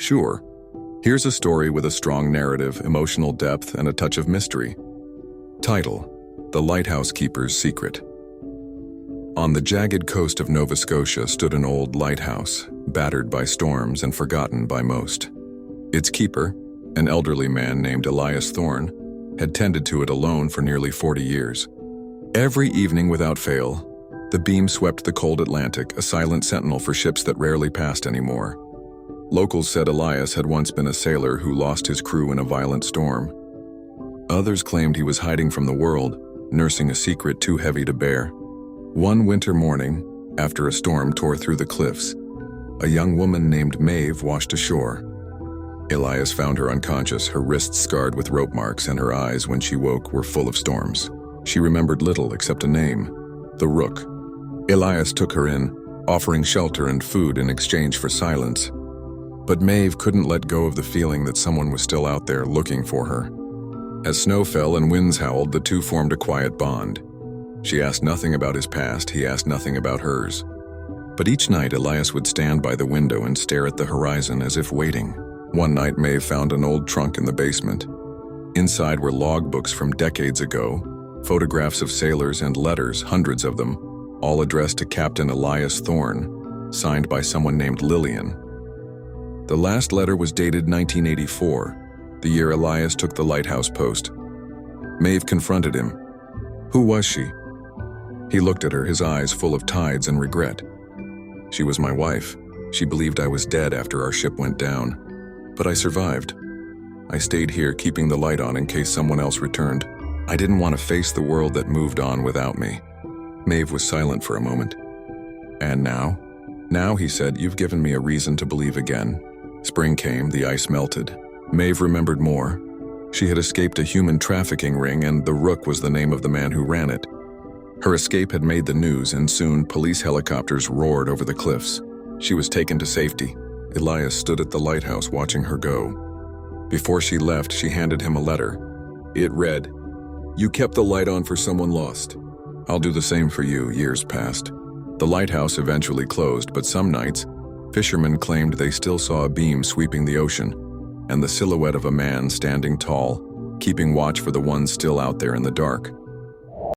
Sure. Here's a story with a strong narrative, emotional depth, and a touch of mystery. Title: The Lighthouse Keeper's Secret. On the jagged coast of Nova Scotia stood an old lighthouse, battered by storms and forgotten by most. Its keeper, an elderly man named Elias Thorne, had tended to it alone for nearly 40 years. Every evening without fail, the beam swept the cold Atlantic, a silent sentinel for ships that rarely passed anymore. Locals said Elias had once been a sailor who lost his crew in a violent storm. Others claimed he was hiding from the world, nursing a secret too heavy to bear. One winter morning, after a storm tore through the cliffs, a young woman named Maeve washed ashore. Elias found her unconscious, her wrists scarred with rope marks, and her eyes, when she woke, were full of storms. She remembered little except a name: the Rook. Elias took her in, offering shelter and food in exchange for silence. But Maeve couldn't let go of the feeling that someone was still out there looking for her. As snow fell and winds howled, the two formed a quiet bond. She asked nothing about his past, he asked nothing about hers. But each night Elias would stand by the window and stare at the horizon as if waiting. One night Maeve found an old trunk in the basement. Inside were logbooks from decades ago, photographs of sailors and letters, hundreds of them, all addressed to Captain Elias Thorne, signed by someone named Lillian. The last letter was dated 1984, the year Elias took the lighthouse post. Maeve confronted him. Who was she? He looked at her, his eyes full of tides and regret. She was my wife. She believed I was dead after our ship went down. But I survived. I stayed here, keeping the light on in case someone else returned. I didn't want to face the world that moved on without me. Maeve was silent for a moment. And now? Now, he said, you've given me a reason to believe again. Spring came, the ice melted. Maeve remembered more. She had escaped a human trafficking ring, and the Rook was the name of the man who ran it. Her escape had made the news, and soon police helicopters roared over the cliffs. She was taken to safety. Elias stood at the lighthouse watching her go. Before she left, she handed him a letter. It read, "You kept the light on for someone lost. I'll do the same for you." Years passed. The lighthouse eventually closed, but some nights, fishermen claimed they still saw a beam sweeping the ocean, and the silhouette of a man standing tall, keeping watch for the ones still out there in the dark.